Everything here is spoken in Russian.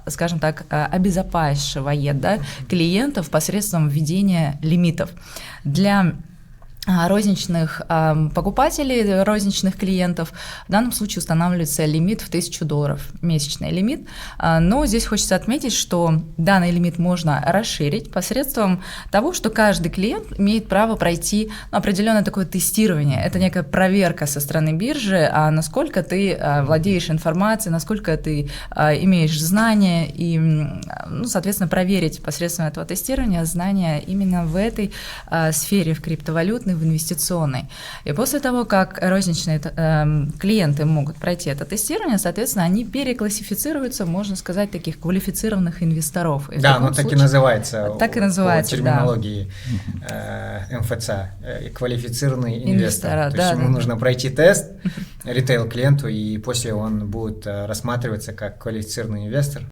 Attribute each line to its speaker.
Speaker 1: скажем так, обезопасивает, да, клиентов посредством введения лимитов. Для розничных покупателей, розничных клиентов в данном случае устанавливается лимит в $1000, месячный лимит. Но здесь хочется отметить, что данный лимит можно расширить посредством того, что каждый клиент имеет право пройти определенное такое тестирование. Это некая проверка со стороны биржи, насколько ты владеешь информацией, насколько ты имеешь знания, и, соответственно, проверить посредством этого тестирования знания именно в этой сфере, в криптовалютной, в инвестиционной. И после того, как розничные клиенты могут пройти это тестирование, соответственно, они переклассифицируются, можно сказать, таких квалифицированных инвесторов.
Speaker 2: Да, оно так и называется.
Speaker 1: Так и называется,
Speaker 2: по терминологии МФЦ, квалифицированный инвестор. То есть ему нужно пройти тест ритейл-клиенту, и после он будет рассматриваться как квалифицированный инвестор.